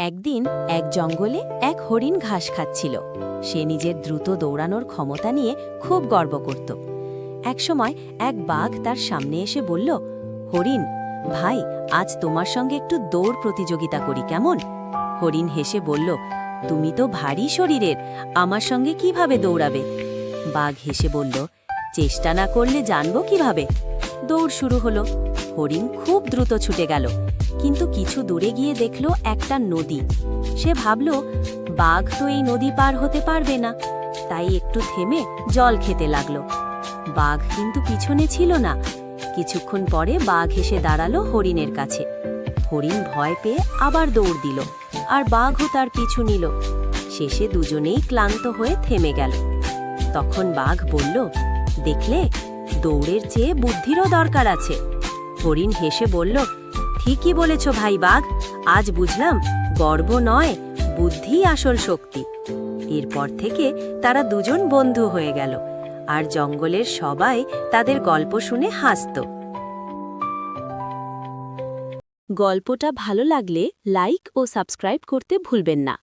একদিন এক জঙ্গলে এক হরিণ ঘাস খাচ্ছিল। সে নিজের দ্রুত দৌড়ানোর ক্ষমতা নিয়ে খুব গর্ব করত। একসময় এক বাঘ তার সামনে এসে বলল, হরিণ ভাই, আজ তোমার সঙ্গে একটু দৌড় প্রতিযোগিতা করি, কেমন? হরিণ হেসে বলল, তুমি তো ভারী শরীরের, আমার সঙ্গে কিভাবে দৌড়াবে? বাঘ হেসে বলল, চেষ্টা না করলে জানবো কিভাবে? দৌড় শুরু হলো। হরিণ খুব দ্রুত ছুটে গেল, কিন্তু কিছু দূরে গিয়ে দেখল একটা নদী। সে ভাবল, বাঘ তো এই নদী পার হতে পারবে না, তাই একটু থেমে জল খেতে লাগলো। বাঘ কিন্তু পিছনে ছিল না। কিছুক্ষণ পরে বাঘ এসে দাঁড়ালো হরিণের কাছে। হরিণ ভয় পেয়ে আবার দৌড় দিল, আর বাঘও তার পিছু নিল। শেষে দুজনেই ক্লান্ত হয়ে থেমে গেল। তখন বাঘ বলল, দেখলে, দৌড়ের চেয়ে বুদ্ধিরও দরকার আছে। হরিণ হেসে বলল, ঠিকই বলেছ ভাই বাঘ, আজ বুঝলাম গর্ব নয়, বুদ্ধিই আসল শক্তি। এরপর থেকে তারা দুজন বন্ধু হয়ে গেল, আর জঙ্গলের সবাই তাদের গল্প শুনে হাসত। গল্পটা ভালো লাগলে লাইক ও সাবস্ক্রাইব করতে ভুলবেন না।